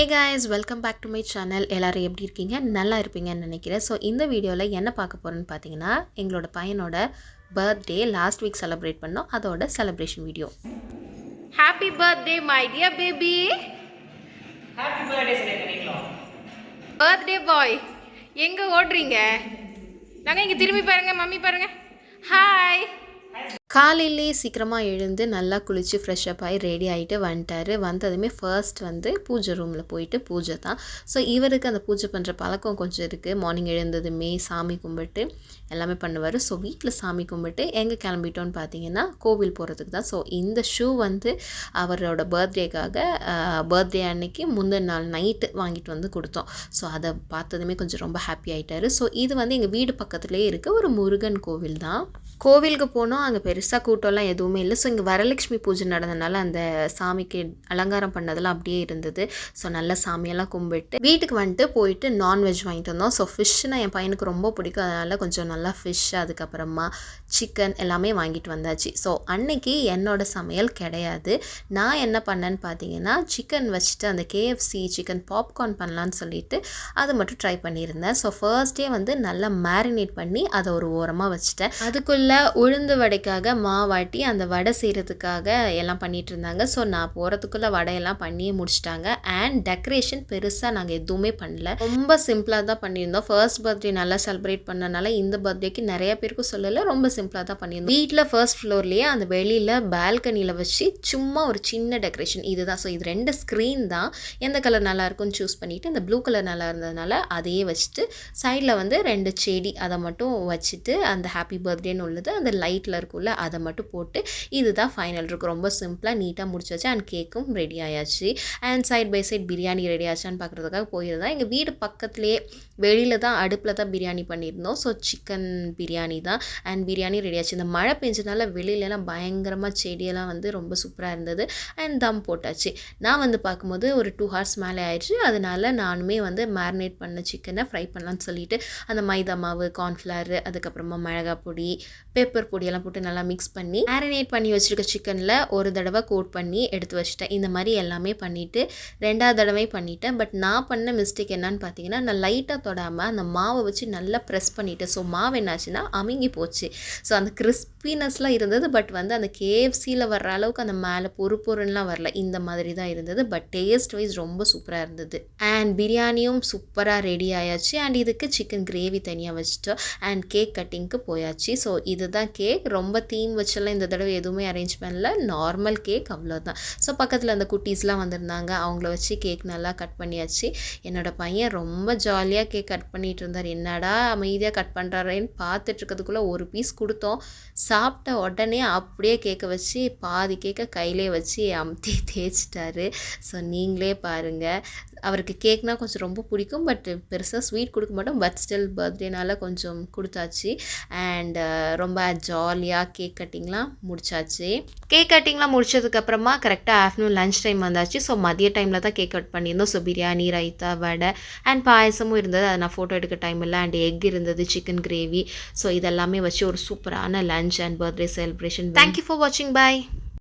guys, welcome back to my channel. எல்லாரும் எப்படி இருக்கீங்க? நல்லா இருப்பீங்கன்னு நினைக்கிறேன். ஸோ இந்த வீடியோவில் என்ன பார்க்க போகிறோன்னு பார்த்தீங்கன்னா எங்களோட பையனோட பர்த்டே லாஸ்ட் வீக் செலிப்ரேட் பண்ணோம். அதோட celebration video. Happy birthday my dear baby. Happy birthday சொல்லுங்க. பர்த்டே பாய் எங்கே ஓடுறீங்க? நாங்கள் இங்கே திரும்பி பாருங்கள், மம்மி பாருங்கள். ஹாய். காலையிலே சீக்கிரமாக எழுந்து நல்லா குளித்து ஃப்ரெஷ்அப் ஆகி ரெடி ஆகிட்டு வந்துட்டார். வந்ததுமே ஃபர்ஸ்ட் பூஜை ரூமில் போயிட்டு பூஜை தான். ஸோ இவருக்கு அந்த பூஜை பண்ணுற பழக்கம் கொஞ்சம் இருக்குது. மார்னிங் எழுந்ததுமே சாமி கும்பிட்டு எல்லாமே பண்ணுவார். ஸோ வீட்டில் சாமி கும்பிட்டு எங்கே கிளம்பிட்டோன்னு பார்த்தீங்கன்னா கோவில் போகிறதுக்கு தான். ஸோ இந்த ஷூ அவரோட பர்த்டேக்காக பர்த்டே அன்னைக்கு முந்தின நாள் நைட்டு வாங்கிட்டு கொடுத்தோம். ஸோ அதை பார்த்ததுமே கொஞ்சம் ரொம்ப ஹாப்பி ஆகிட்டார். ஸோ இது எங்கள் வீடு பக்கத்துலேயே இருக்க ஒரு முருகன் கோவில் தான். கோவிலுக்கு போனோம், அங்கே பெருசாக கூட்டம்லாம் எதுவுமே இல்லை. ஸோ இங்கே வரலட்சுமி பூஜை நடந்ததுனால அந்த சாமிக்கு அலங்காரம் பண்ணதெல்லாம் அப்படியே இருந்தது. ஸோ நல்லா சாமியெல்லாம் கும்பிட்டு வீட்டுக்கு போயிட்டு நான்வெஜ் வாங்கிட்டு வந்தோம். ஸோ ஃபிஷ்ஷுனா என் பையனுக்கு ரொம்ப பிடிக்கும், அதனால் கொஞ்சம் நல்லா ஃபிஷ் அதுக்கப்புறமா சிக்கன் எல்லாமே வாங்கிட்டு வந்தாச்சு. ஸோ அன்னைக்கு என்னோடய சமையல் கிடையாது. நான் என்ன பண்ணேன்னு பார்த்தீங்கன்னா சிக்கன் வச்சுட்டு அந்த KFC சிக்கன் பாப்கார்ன் பண்ணலான்னு சொல்லிட்டு அதை மட்டும் ட்ரை பண்ணியிருந்தேன். ஸோ ஃபர்ஸ்ட் டே நல்லா மேரினேட் பண்ணி அதை ஒரு ஓரமாக வச்சுட்டேன். அதுக்குள்ளே உளுந்து வடைக்காக மாவாட்டி அந்த வடை செய்கிறதுக்காக எல்லாம் பண்ணிகிட்டு இருந்தாங்க. ஸோ நான் போகிறதுக்குள்ளே வடையெல்லாம் பண்ணியே முடிச்சிட்டாங்க. அண்ட் டெக்கரேஷன் பெருசாக நாங்கள் எதுவுமே பண்ணல, ரொம்ப சிம்பிளாக தான் பண்ணியிருந்தோம். ஃபர்ஸ்ட் பர்த்டே நல்லா செலிப்ரேட் பண்ணனால இந்த பர்த்டேக்கு நிறைய பேருக்கு சொல்லலை, ரொம்ப சிம்பிளாக தான் பண்ணியிருந்தோம். வீட்டில் ஃபர்ஸ்ட் ஃப்ளோர்லேயே அந்த வெளியில் பால்கனியில் வச்சு சும்மா ஒரு சின்ன டெக்கரேஷன் இதுதான். ஸோ இது 2 ஸ்க்ரீன் தான். எந்த கலர் நல்லா இருக்குன்னு சூஸ் பண்ணிவிட்டு இந்த ப்ளூ கலர் நல்லா இருந்ததுனால அதையே வச்சுட்டு சைடில் 2 செடி அதை மட்டும் வச்சுட்டு அந்த ஹாப்பி பர்த்டேன்னு உள்ளது அந்த லைட்டில் இருக்குள்ள அதை மட்டும் போட்டு இதுதான் ஃபைனல் இருக்கும். ரொம்ப சிம்பிளாக நீட்டாக முடிச்சாச்சு. அண்ட் கேக்கும் ரெடி ஆயாச்சு. And side by side biryani ready ஆச்சான்னு பார்க்குறதுக்காக போயிருந்தேன். எங்கள் வீடு பக்கத்துலேயே வெளியில் தான் அடுப்பில் தான் பிரியாணி பண்ணியிருந்தோம். ஸோ சிக்கன் பிரியாணி தான். அண்ட் பிரியாணி ரெடி ஆச்சு. இந்த மழை பெஞ்சதுனால வெளியிலலாம் பயங்கரமாக செடியெல்லாம் ரொம்ப சூப்பராக இருந்தது. அண்ட் தம் போட்டாச்சு. நான் பார்க்கும்போது ஒரு 2 hours மேலே ஆயிடுச்சு. அதனால நானுமே மேரினேட் பண்ண சிக்கனை ஃப்ரை பண்ணலான்னு சொல்லிட்டு அந்த மைதா மாவு, கார்ன்ஃப்ளவர், அதுக்கப்புறமா மிளகா பொடி, பெப்பர் பொடியெல்லாம் போட்டு நல்லா மிக்ஸ் பண்ணி மேரினேட் பண்ணி வச்சுருக்க சிக்கனில் ஒரு தடவை கோட் பண்ணி எடுத்து வச்சுட்டேன். இந்த மாதிரி எல்லாமே பண்ணிவிட்டு 2வது தடவை பண்ணிட்டேன். பட் நான் பண்ண மிஸ்டேக் என்னன்னு பார்த்தீங்கன்னா நான் லைட்டாக தொடாமல் அந்த மாவை வச்சு நல்லா ப்ரெஸ் பண்ணிவிட்டேன். ஸோ மாவு என்னாச்சுன்னா அமுங்கி போச்சு. ஸோ அந்த கிறிஸ்பினஸ்லாம் இருந்தது. பட் அந்த KFCயில் வர்ற அளவுக்கு அந்த மேலே பொறுப்பொருன்லாம் வரல, இந்த மாதிரி தான் இருந்தது. பட் டேஸ்ட் வைஸ் ரொம்ப சூப்பராக இருந்தது. அண்ட் பிரியாணியும் சூப்பராக ரெடி ஆயாச்சு. அண்ட் இதுக்கு சிக்கன் கிரேவி தனியாக வச்சுட்டோம். அண்ட் கேக் கட்டிங்க்கு போயாச்சு. ஸோ இதுதான் கேக். ரொம்ப தீம் வச்செல்லாம் இந்த தடவை எதுவுமே அரேஞ்ச் பண்ணல, நார்மல் கேக் அவ்வளோதான். ஸோ பக்கத்தில் அந்த குட்டீஸ்லாம் வந்திருந்தாங்க, அவங்கள வச்சு கேக் நல்லா கட் பண்ணியாச்சு. என்னோடய பையன் ரொம்ப ஜாலியாக கேக் கட் பண்ணிகிட்டு இருந்தார். என்னடா அமைதியாக கட் பண்ணுறாரேன்னு பார்த்துட்ருக்கிறதுக்குள்ளே ஒரு பீஸ் கொடுத்தோம். சாப்பிட்ட உடனே அப்படியே கேக்கை வச்சு பாதி கேக்கை கையிலே வச்சு அமுத்தி தேய்ச்சிட்டாரு. ஸோ நீங்களே பாருங்கள். அவருக்கு கேக்னால் கொஞ்சம் ரொம்ப பிடிக்கும். பட் பெருசாக ஸ்வீட் கொடுக்க மாட்டோம். பட் ஸ்டில் பர்த்டேனால கொஞ்சம் கொடுத்தாச்சு. அண்ட் ரொம்ப ஜாலியாக கேக் கட்டிங்லாம் முடிச்சாச்சு. கேக் கட்டிங்லாம் முடிச்சதுக்கப்புறமா கரெக்டாக ஆஃப்டர்நூன் லன்ச் டைம் வந்தாச்சு. ஸோ மதிய டைமில் தான் கேக் கட் பண்ணியிருந்தோம். ஸோ பிரியாணி, ரைத்தா, வடை அண்ட் பாயசமும் இருந்தது. அதை நான் ஃபோட்டோ எடுக்க டைம் இல்லை. அண்ட் எக் இருந்தது, சிக்கன் கிரேவி. ஸோ இதெல்லாமே வச்சு ஒரு சூப்பரான lunch and birthday celebration. Thank you for வாட்சிங். பாய்.